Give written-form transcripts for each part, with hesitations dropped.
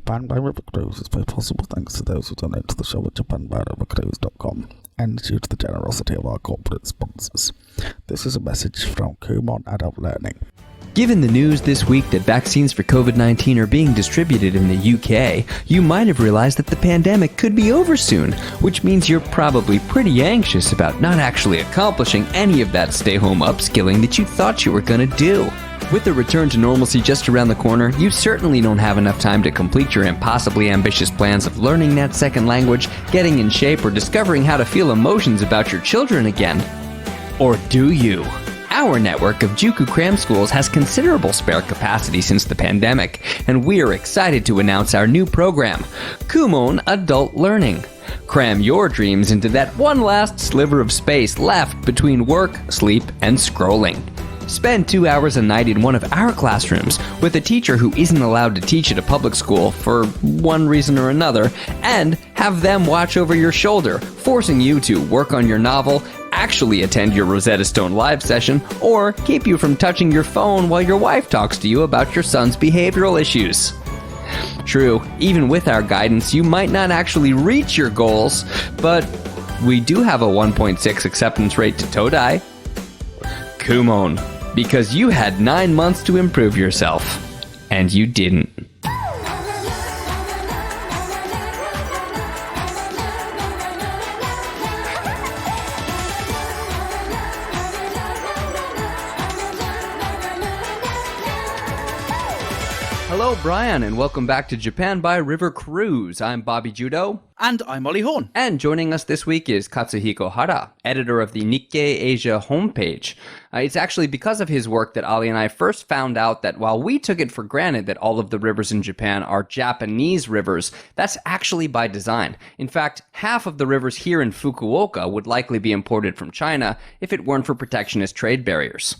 Japan by River Cruise is made possible thanks to those who donate to the show at japanbyrivercruise.com and due to the generosity of our corporate sponsors. This is a message from Kumon Adult Learning. Given the news this week that vaccines for COVID-19 are being distributed in the UK, you might have realized that the pandemic could be over soon, which means you're probably pretty anxious about not actually accomplishing any of that stay-home upskilling that you thought you were going to do. With the return to normalcy just around the corner, you certainly don't have enough time to complete your impossibly ambitious plans of learning that second language, getting in shape, or discovering how to feel emotions about your children again. Or do you? Our network of Juku Cram Schools has considerable spare capacity since the pandemic, and we are excited to announce our new program, Kumon Adult Learning. Cram your dreams into that one last sliver of space left between work, sleep, and scrolling. Spend 2 hours a night in one of our classrooms with a teacher who isn't allowed to teach at a public school for one reason or another, and have them watch over your shoulder, forcing you to work on your novel, actually attend your Rosetta Stone live session, or keep you from touching your phone while your wife talks to you about your son's behavioral issues. True, even with our guidance, you might not actually reach your goals, but we do have a 1.6 acceptance rate to Todai. Kumon, because you had 9 months to improve yourself, and you didn't. Hello, Brian, and welcome back to Japan by River Cruise. I'm Bobby Judo. And I'm Ollie Horn. And joining us this week is Katsuhiko Hara, editor of the Nikkei Asia homepage. It's actually because of his work that Ollie and I first found out that while we took it for granted that all of the rivers in Japan are Japanese rivers, that's actually by design. In fact, half of the rivers here in Fukuoka would likely be imported from China if it weren't for protectionist trade barriers.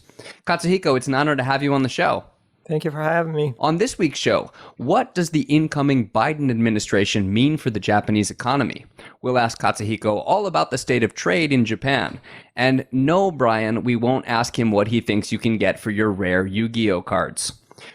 Katsuhiko, it's an honor to have you on the show. Thank you for having me. On this week's show, what does the incoming Biden administration mean for the Japanese economy? We'll ask Katsuhiko all about the state of trade in Japan. And no, Brian, we won't ask him what he thinks you can get for your rare Yu-Gi-Oh cards.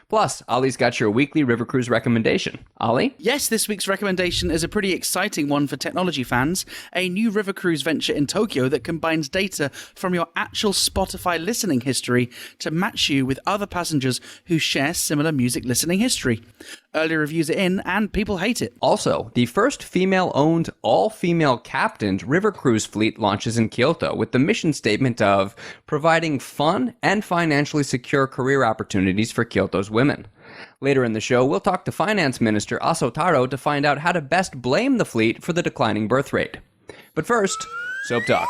Plus, Ollie's got your weekly River Cruise recommendation. Ollie? Yes, this week's recommendation is a pretty exciting one for technology fans. A new River Cruise venture in Tokyo that combines data from your actual Spotify listening history to match you with other passengers who share similar music listening history. Early reviews are in, and people hate it. Also, the first female-owned, all-female captained river cruise fleet launches in Kyoto with the mission statement of providing fun and financially secure career opportunities for Kyoto's women. Later in the show, we'll talk to Finance Minister Aso Taro to find out how to best blame the fleet for the declining birth rate. But first, Soap Talk.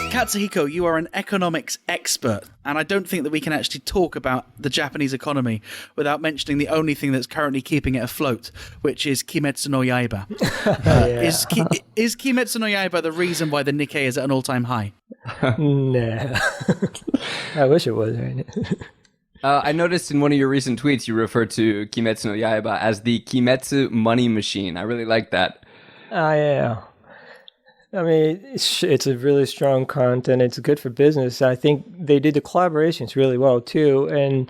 Katsuhiko, you are an economics expert, and I don't think that we can actually talk about the Japanese economy without mentioning the only thing that's currently keeping it afloat, which is Kimetsu no Yaiba. Is Kimetsu no Yaiba the reason why the Nikkei is at an all-time high? Nah. I wish it was. Right? I noticed in one of your recent tweets you referred to Kimetsu no Yaiba as the Kimetsu money machine. I really like that. Yeah. I mean, it's a really strong content. It's good for business. I think they did the collaborations really well too.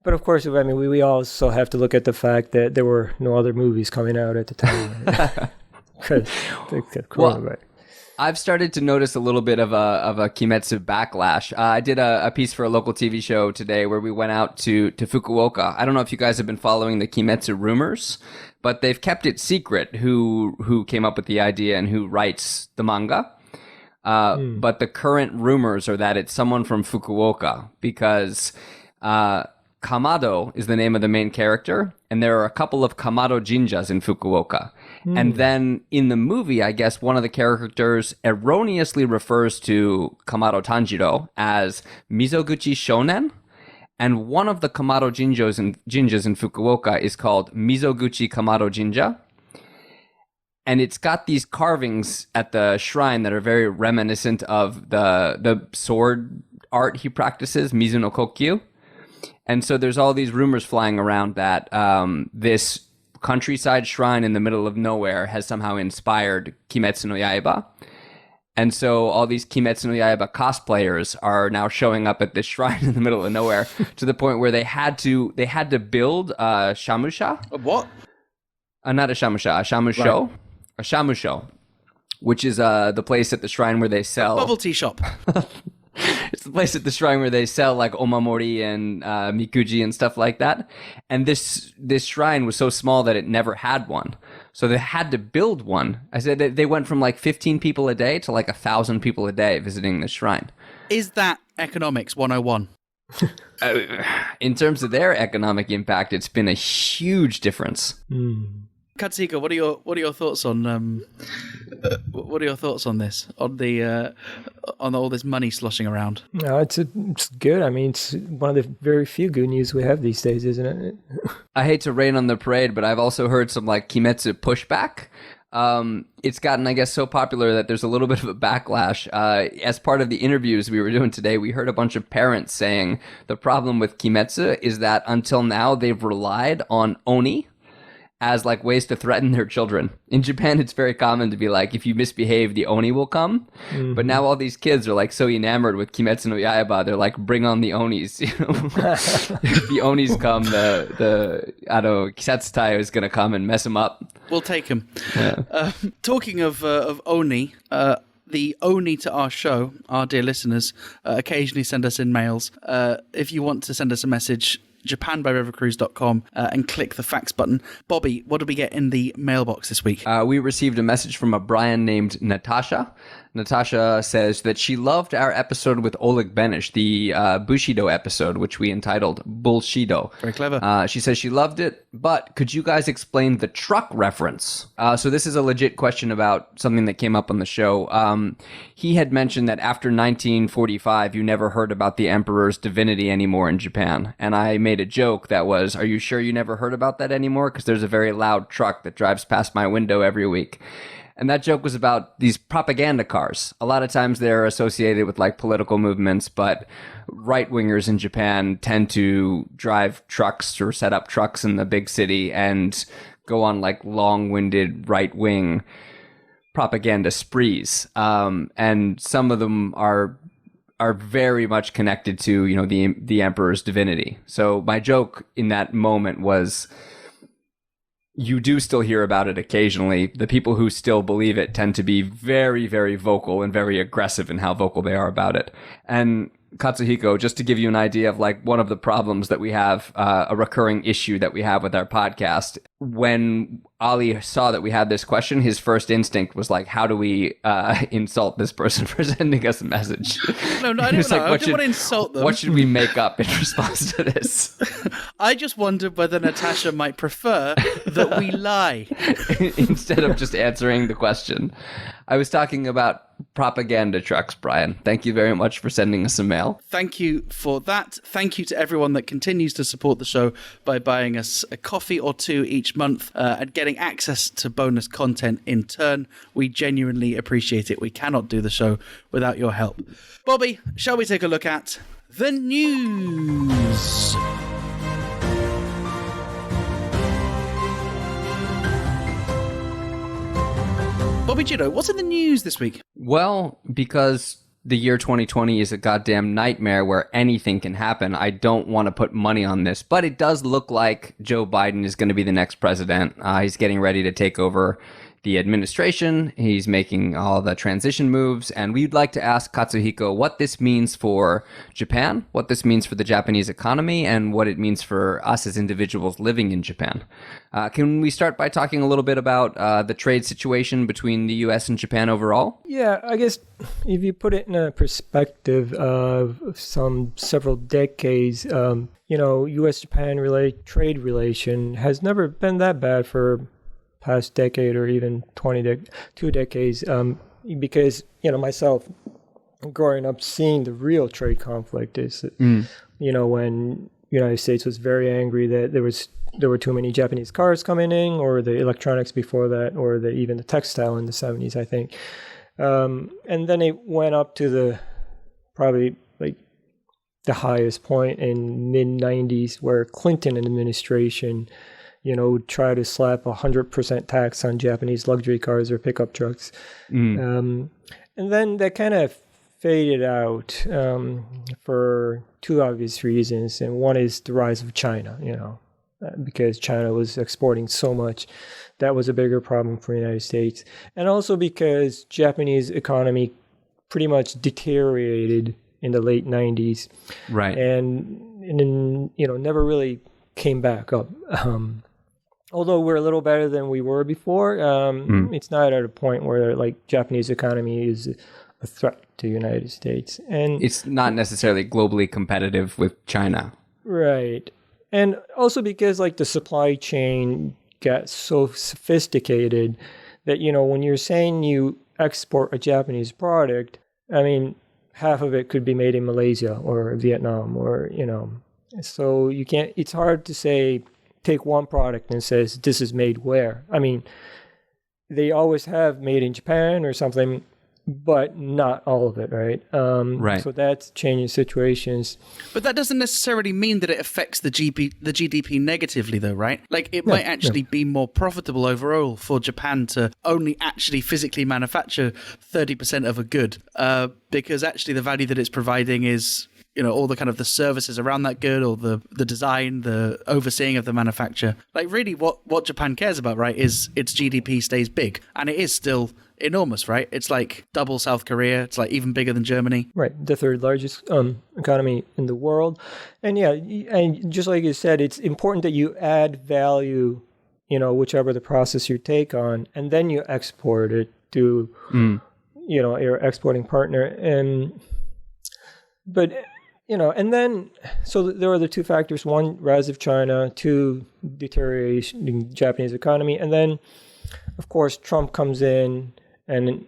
But of course, I mean, we also have to look at the fact that there were no other movies coming out at the time. Well, I've started to notice a little bit of a Kimetsu backlash. I did a piece for a local TV show today where we went out to Fukuoka. I don't know if you guys have been following the Kimetsu rumors, but they've kept it secret who came up with the idea and who writes the manga. But the current rumors are that it's someone from Fukuoka because Kamado is the name of the main character, and there are a couple of Kamado Jinjas in Fukuoka. And then in the movie, I guess one of the characters erroneously refers to Kamado Tanjiro as Mizoguchi Shonen, and one of the Kamado Jinjas in Fukuoka is called Mizoguchi Kamado Jinja. And it's got these carvings at the shrine that are very reminiscent of the sword art he practices, Mizuno Kokyu. And so there's all these rumors flying around that this countryside shrine in the middle of nowhere has somehow inspired Kimetsu no Yaiba. And so all these Kimetsu no Yaiba cosplayers are now showing up at this shrine in the middle of nowhere to the point where they had to build a shamusha. A what? Not a shamusha, a shamusho. Right. A shamusho, which is the place at the shrine where they sell... Bubble tea shop. It's the place at the shrine where they sell like omamori and mikuji and stuff like that. And this shrine was so small that it never had one. So they had to build one. I said they went from like 15 people a day to like 1,000 people a day visiting the shrine. Is that economics 101? In terms of their economic impact, it's been a huge difference. Katsuhiko, what are your thoughts on what are your thoughts on this, on all this money sloshing around? No, it's good. I mean, it's one of the very few good news we have these days, isn't it? I hate to rain on the parade, but I've also heard some like Kimetsu pushback. It's gotten, I guess, so popular that there's a little bit of a backlash. As part of the interviews we were doing today, we heard a bunch of parents saying the problem with Kimetsu is that until now they've relied on Oni as like ways to threaten their children. In Japan, it's very common to be like, if you misbehave, the Oni will come. Mm-hmm. But now all these kids are like so enamored with Kimetsu no Yaiba, they're like, bring on the Onis. You know? If the Onis come, the Kisatsutai is going to come and mess them up. We'll take him. Yeah. Talking of Oni, the Oni to our show, our dear listeners, occasionally send us in mails. If you want to send us a message, japanbyrivercruise.com and click the fax button. Bobby, what did we get in the mailbox this week? We received a message from a Brian named Natasha. Natasha says that she loved our episode with Oleg Benish, the Bushido episode, which we entitled Bullshido. Very clever. She says she loved it, but could you guys explain the truck reference? So this is a legit question about something that came up on the show. He had mentioned that after 1945, you never heard about the emperor's divinity anymore in Japan. And I made a joke that was, are you sure you never heard about that anymore? Because there's a very loud truck that drives past my window every week. And that joke was about these propaganda cars. A lot of times they're associated with like political movements, but right-wingers in Japan tend to drive trucks or set up trucks in the big city and go on like long-winded right-wing propaganda sprees. And some of them are very much connected to, you know, the emperor's divinity. So my joke in that moment was, you do still hear about it occasionally. The people who still believe it tend to be very, very vocal and very aggressive in how vocal they are about it. And Katsuhiko, just to give you an idea of like one of the problems that we have, a recurring issue that we have with our podcast, when Ali saw that we had this question, his first instinct was like, how do we insult this person for sending us a message? No, I don't know. I didn't want to insult them. What should we make up in response to this? I just wondered whether Natasha might prefer that we lie. Instead of just answering the question. I was talking about propaganda trucks, Brian. Thank you very much for sending us a mail. Thank you for that. Thank you to everyone that continues to support the show by buying us a coffee or two each month and getting access to bonus content in turn. We genuinely appreciate it. We cannot do the show without your help. Bobby, shall we take a look at the news? Bobby Judo, what's in the news this week? Well, because the year 2020 is a goddamn nightmare where anything can happen, I don't want to put money on this, but it does look like Joe Biden is going to be the next president. He's getting ready to take over the administration. He's making all the transition moves, and we'd like to ask Katsuhiko what this means for Japan, what this means for the Japanese economy, and what it means for us as individuals living in Japan. Can we start by talking a little bit about the trade situation between the U.S. and Japan overall? Yeah, I guess if you put it in a perspective of several decades, U.S.-Japan trade relation has never been that bad for past decade or even 2 decades, because myself growing up seeing the real trade conflict is when the United States was very angry that there were too many Japanese cars coming in, or the electronics before that, or even the textile in the 70s, I think, and then it went up to probably the highest point in mid 90s, where Clinton administration try to slap 100% tax on Japanese luxury cars or pickup trucks. And then that kind of faded out for two obvious reasons. And one is the rise of China, because China was exporting so much. That was a bigger problem for the United States. And also because Japanese economy pretty much deteriorated in the late 90s. Right. And never really came back up. Although we're a little better than we were before, it's not at a point where like Japanese economy is a threat to the United States. And it's not necessarily globally competitive with China. Right. And also because like the supply chain got so sophisticated that, when you're saying you export a Japanese product, I mean, half of it could be made in Malaysia or Vietnam or, so you can't, it's hard to say, take one product and says, this is made where? I mean, they always have made in Japan or something, but not all of it, right? Right. So that's changing situations. But that doesn't necessarily mean that it affects the GDP negatively, though, right? Like, it might actually be more profitable overall for Japan to only actually physically manufacture 30% of a good, because actually the value that it's providing is, all the kind of the services around that good, or the design, the overseeing of the manufacture. Like, really what Japan cares about, right, is its GDP stays big. And it is still enormous, right? It's like double South Korea. It's like even bigger than Germany. Right. The third largest economy in the world. And and just like you said, it's important that you add value, whichever the process you take on, and then you export it to, your exporting partner. And then, so there are the two factors: one, rise of China; two, deterioration in the Japanese economy. And then, of course, Trump comes in, and,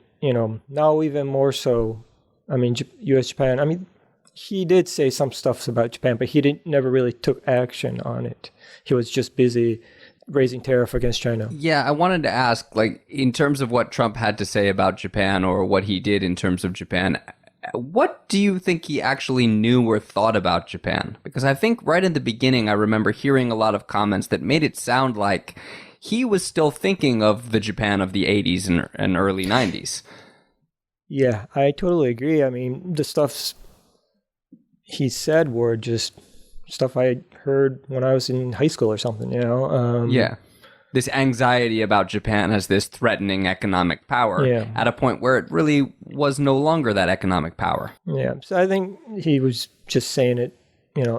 now even more so, I mean, U.S., Japan, I mean, he did say some stuff about Japan, but he never really took action on it. He was just busy raising tariff against China. Yeah, I wanted to ask, like, in terms of what Trump had to say about Japan, or what he did in terms of Japan, what do you think he actually knew or thought about Japan? Because I think right in the beginning, I remember hearing a lot of comments that made it sound like he was still thinking of the Japan of the 80s and early 90s. Yeah, I totally agree. I mean, the stuff he said were just stuff I heard when I was in high school or something, Yeah. This anxiety about Japan as this threatening economic power at a point where it really was no longer that economic power. Yeah. So I think he was just saying it,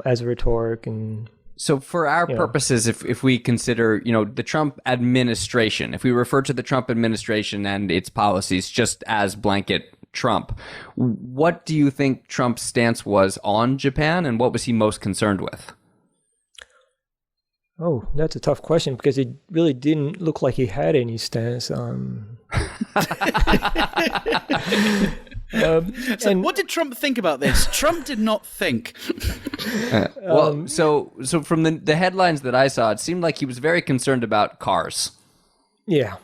as a rhetoric. And so for our purposes, if we consider, the Trump administration, if we refer to the Trump administration and its policies just as blanket Trump, what do you think Trump's stance was on Japan, and what was he most concerned with? Oh, that's a tough question, because it really didn't look like he had any stance on. So what did Trump think about this? Trump did not think. So from the headlines that I saw, it seemed like he was very concerned about cars. Yeah.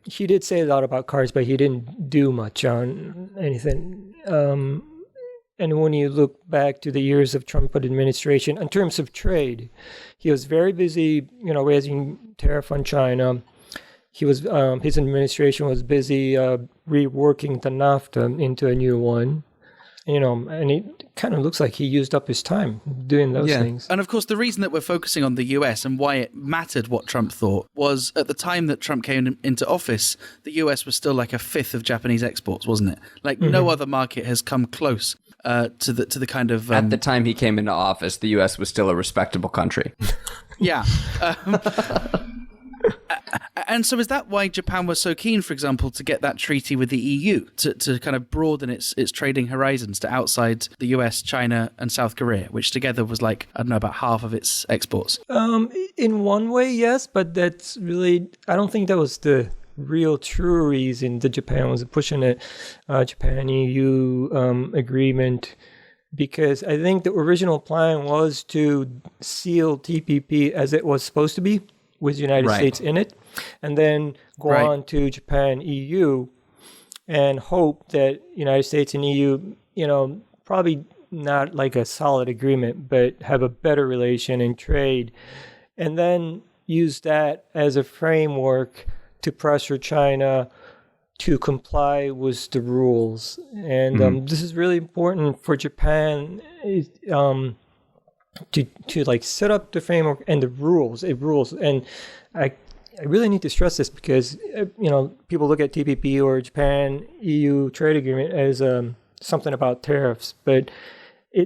He did say a lot about cars, but he didn't do much on anything. And when you look back to the years of Trump administration, in terms of trade, he was very busy, raising tariff on China. He was, his administration was busy reworking the NAFTA into a new one. And it kind of looks like he used up his time doing those things. And of course, the reason that we're focusing on the US and why it mattered what Trump thought was at the time that Trump came into office, the US was still like a fifth of Japanese exports, wasn't it? Like no other market has come close to the kind of... At the time he came into office, the US was still a respectable country. Yeah. And so is that why Japan was so keen, for example, to get that treaty with the EU, to kind of broaden its trading horizons to outside the US, China, and South Korea, which together was like, I don't know, about half of its exports? In one way, yes, but that's really, I don't think that was the real true reason that Japan was pushing it, Japan-EU agreement, because I think the original plan was to seal TPP as it was supposed to be, with the United States in it, and then go on to Japan, EU, and hope that United States and EU, probably not like a solid agreement, but have a better relation in trade. And then use that as a framework to pressure China to comply with the rules. And this is really important for Japan to like set up the framework and the rules. And I really need to stress this because people look at TPP or Japan EU trade agreement as something about tariffs, but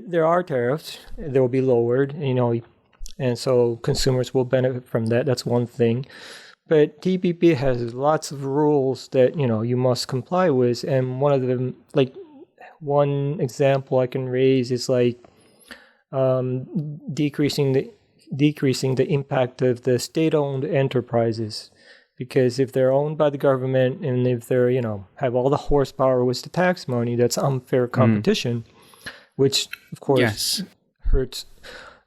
there are tariffs. They will be lowered, and so consumers will benefit from that. That's one thing. But TPP has lots of rules that you must comply with, and one of them, like one example I can raise, is like decreasing the impact of the state-owned enterprises, because if they're owned by the government and if they're have all the horsepower with the tax money, that's unfair competition, which of course hurts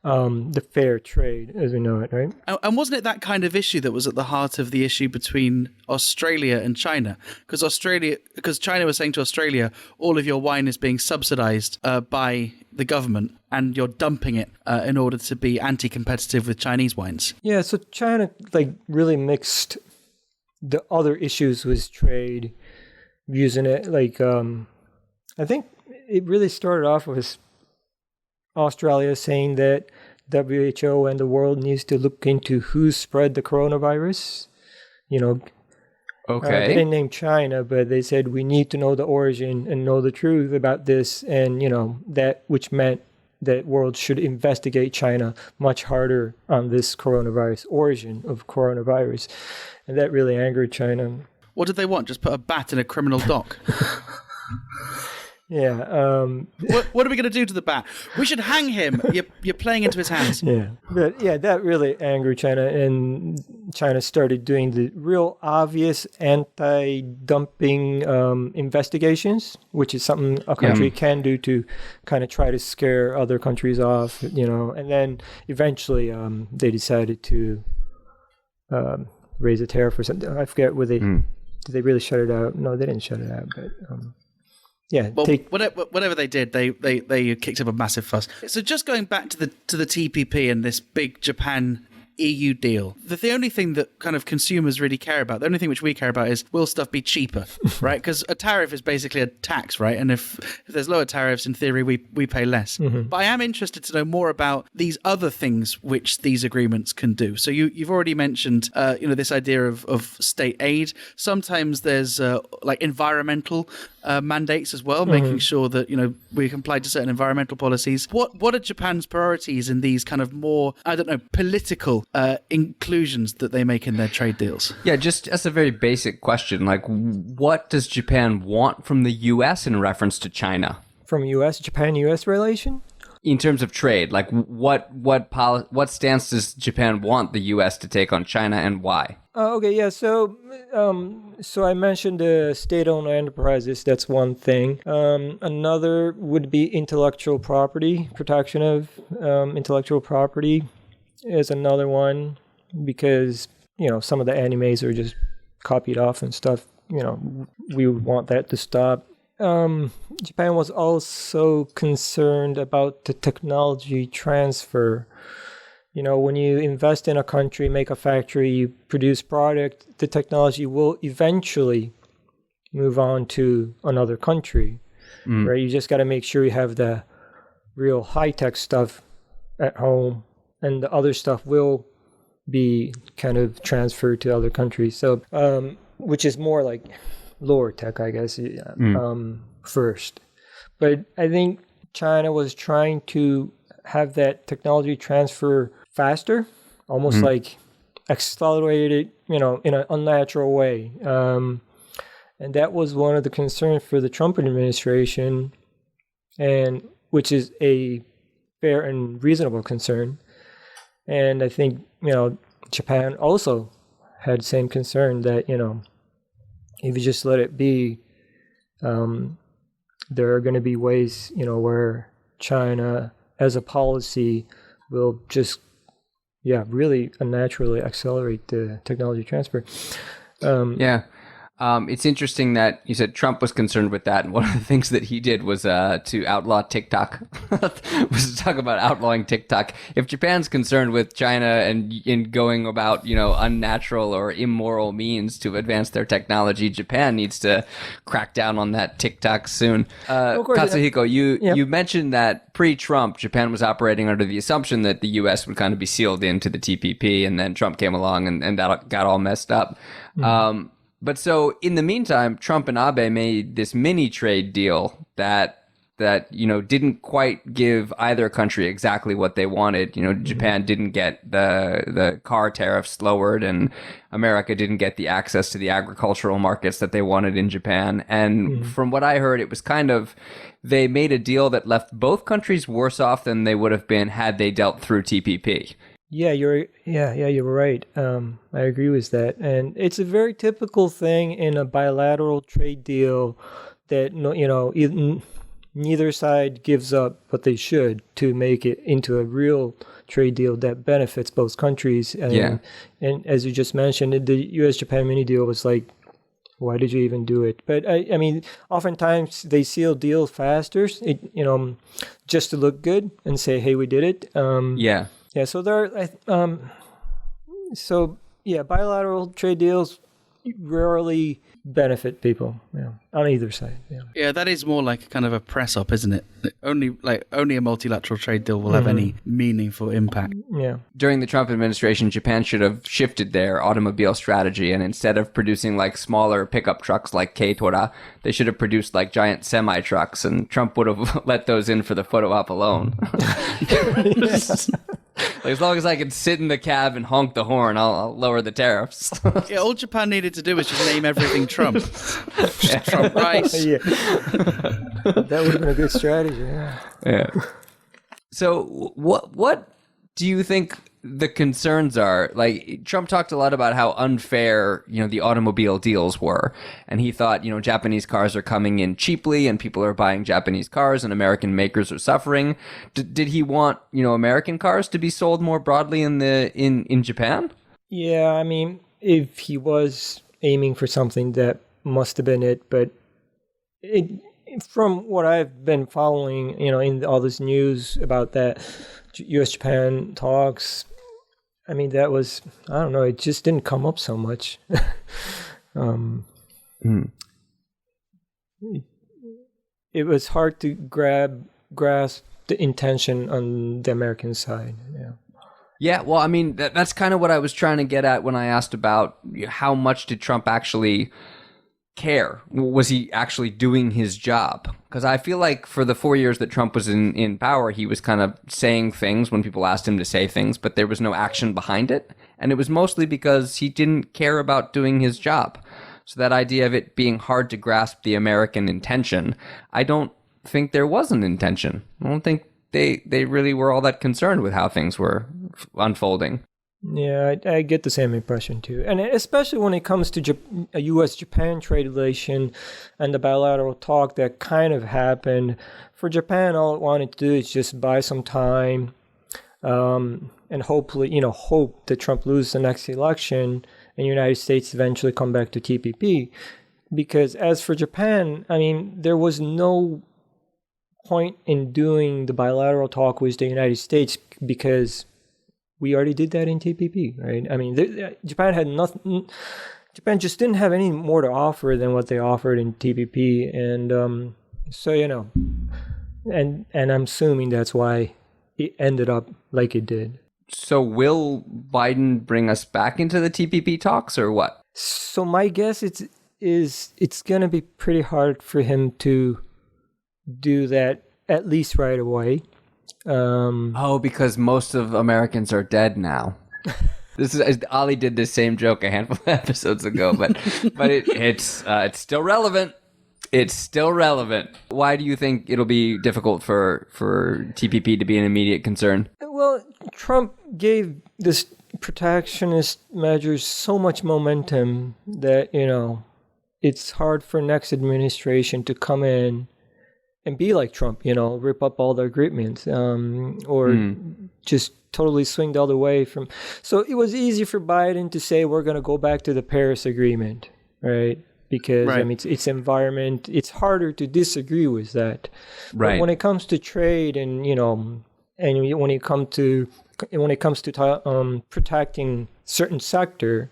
the fair trade as we know it, right? And wasn't it that kind of issue that was at the heart of the issue between Australia and China? Because China was saying to Australia, all of your wine is being subsidized by the government, and you're dumping it in order to be anti-competitive with Chinese wines. Yeah, so China really mixed the other issues with trade, using it I think it really started off with Australia saying that WHO and the world needs to look into who spread the coronavirus. Okay. They didn't name China, but they said we need to know the origin and know the truth about this, and that, which meant that world should investigate China much harder on this origin of coronavirus, and that really angered China. What did they want? Just put a bat in a criminal dock? Yeah. What are we going to do to the bat? We should hang him. You're playing into his hands. Yeah. But that really angered China, and China started doing the real obvious anti-dumping investigations, which is something a country can do to kind of try to scare other countries off, And then eventually they decided to raise a tariff or something. I forget whether did they really shut it out? No, they didn't shut it out, but... Well, whatever they did, they kicked up a massive fuss. So just going back to the TPP and this big Japan EU deal, the only thing that kind of consumers really care about, the only thing which we care about is, will stuff be cheaper, right? Because a tariff is basically a tax, right? And if there's lower tariffs, in theory, we pay less. But I am interested to know more about these other things which these agreements can do. So you've already mentioned, this idea of state aid. Sometimes there's environmental mandates as well, making sure that we comply to certain environmental policies. What are Japan's priorities in these kind of more, political inclusions that they make in their trade deals? Yeah, just as a very basic question, what does Japan want from the U.S. in reference to China? From Japan-U.S. relation? In terms of trade, what stance does Japan want the U.S. to take on China, and why? Okay, yeah. So I mentioned the state-owned enterprises. That's one thing. Another would be intellectual property, protection of intellectual property is another one, because some of the animes are just copied off and stuff. We would want that to stop. Japan was also concerned about the technology transfer. When you invest in a country, make a factory, you produce product, the technology will eventually move on to another country, right? You just got to make sure you have the real high-tech stuff at home, and the other stuff will be kind of transferred to other countries. So, which is more like lower tech, I guess, first. But I think China was trying to have that technology transfer faster, almost like accelerated, in an unnatural way. And that was one of the concerns for the Trump administration, and which is a fair and reasonable concern. And I think, Japan also had the same concern that, if you just let it be, there are going to be ways, where China, as a policy, will just, really unnaturally accelerate the technology transfer. It's interesting that you said Trump was concerned with that, and one of the things that he did was to outlaw TikTok. Was to talk about outlawing TikTok. If Japan's concerned with China and in going about unnatural or immoral means to advance their technology, Japan needs to crack down on that TikTok soon. Katsuhiko, you mentioned that pre-Trump, Japan was operating under the assumption that the U.S. would kind of be sealed into the TPP, and then Trump came along and that got all messed up. But so in the meantime, Trump and Abe made this mini trade deal that didn't quite give either country exactly what they wanted. Japan didn't get the car tariffs lowered, and America didn't get the access to the agricultural markets that they wanted in Japan. And from what I heard, it was kind of, they made a deal that left both countries worse off than they would have been had they dealt through TPP. Yeah, you're right. I agree with that, and it's a very typical thing in a bilateral trade deal that neither side gives up what they should to make it into a real trade deal that benefits both countries. And as you just mentioned, the U.S.-Japan mini deal was like, why did you even do it? But I mean, oftentimes they seal deals faster, just to look good and say, hey, we did it. Yeah, so bilateral trade deals rarely benefit people, on either side. Yeah, that is more like kind of a press up, isn't it? Only a multilateral trade deal will have any meaningful impact. Yeah. During the Trump administration, Japan should have shifted their automobile strategy, and instead of producing like smaller pickup trucks like Keitora, they should have produced like giant semi trucks, and Trump would have let those in for the photo op alone. Like, as long as I can sit in the cab and honk the horn, I'll lower the tariffs. Yeah, all Japan needed to do was just name everything Trump. Trump rice. Yeah. That would have been a good strategy. Yeah. So what do you think the concerns are? Like, Trump talked a lot about how unfair, the automobile deals were. And he thought, Japanese cars are coming in cheaply and people are buying Japanese cars and American makers are suffering. Did he want, American cars to be sold more broadly in Japan? Yeah, I mean, if he was aiming for something, that must have been it. But from what I've been following, in all this news about that U.S.-Japan talks, I mean, that was, I don't know, it just didn't come up so much. It was hard to grasp the intention on the American side. Yeah, well, I mean, that's kind of what I was trying to get at when I asked about how much did Trump actually care? Was he actually doing his job? Because I feel like for the 4 years that Trump was in power, he was kind of saying things when people asked him to say things, but there was no action behind it. And it was mostly because he didn't care about doing his job. So that idea of it being hard to grasp the American intention, I don't think there was an intention. I don't think they really were all that concerned with how things were unfolding. Yeah, I get the same impression too. And especially when it comes to a U.S.-Japan trade relation and the bilateral talk that kind of happened. For Japan, all it wanted to do is just buy some time and hopefully, hope that Trump loses the next election and the United States eventually come back to TPP. Because as for Japan, I mean, there was no point in doing the bilateral talk with the United States because we already did that in TPP, right? I mean, Japan had nothing. Japan just didn't have any more to offer than what they offered in TPP, and so and I'm assuming that's why it ended up like it did. So will Biden bring us back into the TPP talks, or what? So my guess it's going to be pretty hard for him to do that, at least right away. Because most of Americans are dead now. Ali did this same joke a handful of episodes ago, but it's still relevant. It's still relevant. Why do you think it'll be difficult for TPP to be an immediate concern? Well, Trump gave this protectionist measures so much momentum that it's hard for next administration to come in and be like Trump, rip up all the agreements, or just totally swing the other way from. So it was easy for Biden to say we're going to go back to the Paris Agreement, right? because Right. I mean it's environment. It's harder to disagree with that. Right. But when it comes to trade and and when it comes to protecting certain sector,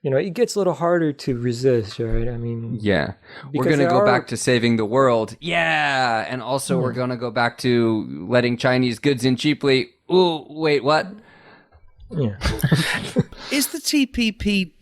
it gets a little harder to resist, right? I mean, Yeah. We're because going to there go are- back to saving the world. Yeah. And also we're going to go back to letting Chinese goods in cheaply. Ooh, wait, what? yeah. Is the TPP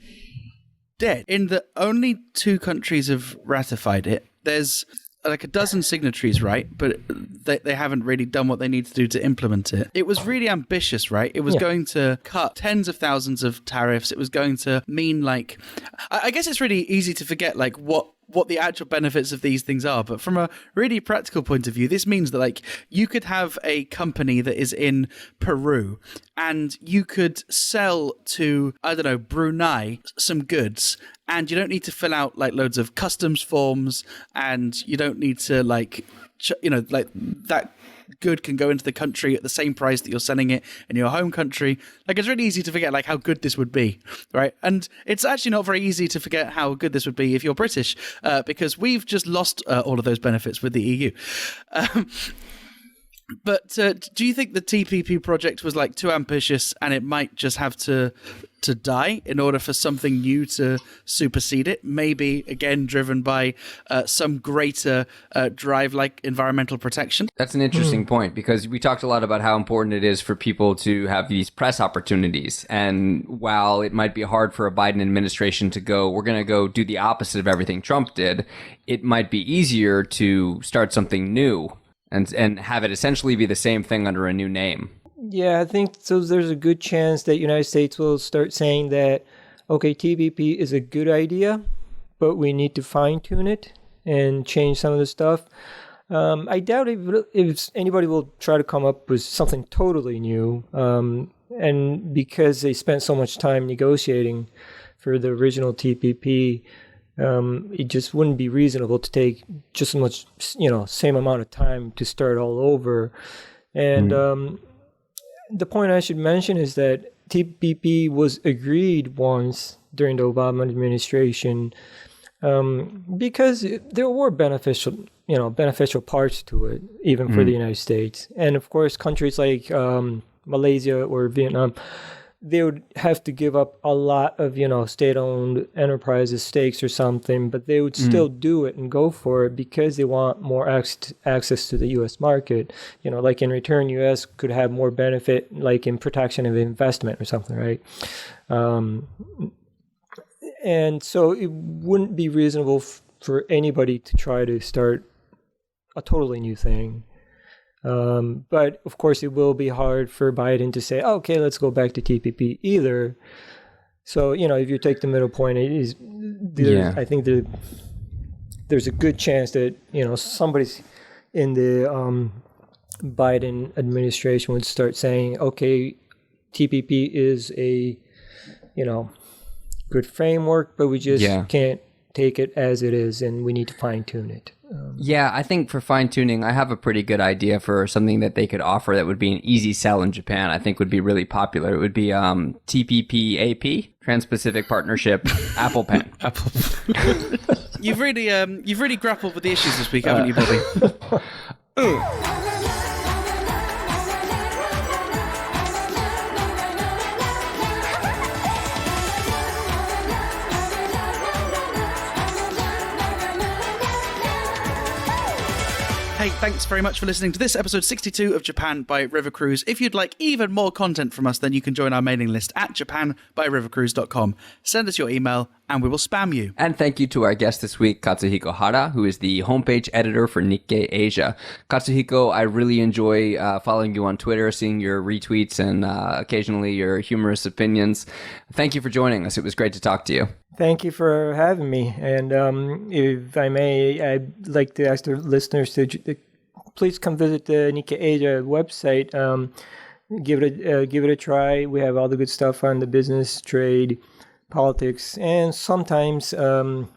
dead? In that only 2 countries have ratified it. There's like a dozen signatories, right? But they haven't really done what they need to do to implement it. It was really ambitious, right? It was going to cut tens of thousands of tariffs. It was going to mean I guess it's really easy to forget what the actual benefits of these things are. But from a really practical point of view, this means that you could have a company that is in Peru and you could sell to, I don't know, Brunei some goods, and you don't need to fill out loads of customs forms, and you don't need to that good can go into the country at the same price that you're selling it in your home country. It's really easy to forget how good this would be, right? And it's actually not very easy to forget how good this would be if you're British, because we've just lost all of those benefits with the EU. But do you think the TPP project was too ambitious and it might just have to die in order for something new to supersede it? Maybe, again, driven by some greater drive like environmental protection? That's an interesting point, because we talked a lot about how important it is for people to have these press opportunities. And while it might be hard for a Biden administration to go, we're going to go do the opposite of everything Trump did, it might be easier to start something new and have it essentially be the same thing under a new name. Yeah, I think so. There's a good chance that United States will start saying that, okay, TPP is a good idea, but we need to fine tune it and change some of the stuff. I doubt if anybody will try to come up with something totally new. And because they spent so much time negotiating for the original TPP, it just wouldn't be reasonable to take just as much, same amount of time to start all over. And the point I should mention is that TPP was agreed once during the Obama administration because there were beneficial parts to it, even for the United States. And of course, countries like Malaysia or Vietnam, they would have to give up a lot of, state-owned enterprises, stakes or something, but they would still do it and go for it because they want more access to the U.S. market. In return, U.S. could have more benefit, in protection of investment or something, right? And so it wouldn't be reasonable for anybody to try to start a totally new thing. But of course, it will be hard for Biden to say, okay, let's go back to TPP either. So, if you take the middle point, I think there's a good chance that, somebody's in the Biden administration would start saying, okay, TPP is a, good framework, but we just can't take it as it is, and we need to fine tune it. I think for fine-tuning, I have a pretty good idea for something that they could offer that would be an easy sell in Japan. I think would be really popular. It would be TPP-AP, Trans-Pacific Partnership Apple Pen. You've really grappled with the issues this week, haven't you, Bobby? Hey, thanks very much for listening to this episode 62 of Japan by River Cruise. If you'd like even more content from us, then you can join our mailing list at japanbyrivercruise.com. Send us your email and we will spam you. And thank you to our guest this week, Katsuhiko Hara, who is the homepage editor for Nikkei Asia. Katsuhiko, I really enjoy following you on Twitter, seeing your retweets and occasionally your humorous opinions. Thank you for joining us. It was great to talk to you. Thank you for having me. And if I may, I'd like to ask the listeners to please come visit the Nikkei Asia website. Give it a try. We have all the good stuff on the business, trade, politics, and sometimes art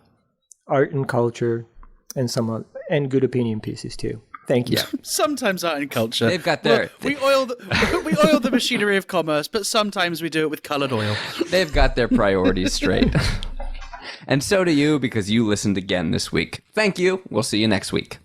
and culture, and good opinion pieces too. Thank you. Yeah. Sometimes art and culture. They've got their... Look, we oil the machinery of commerce, but sometimes we do it with coloured oil. They've got their priorities straight. And so do you because you listened again this week. Thank you. We'll see you next week.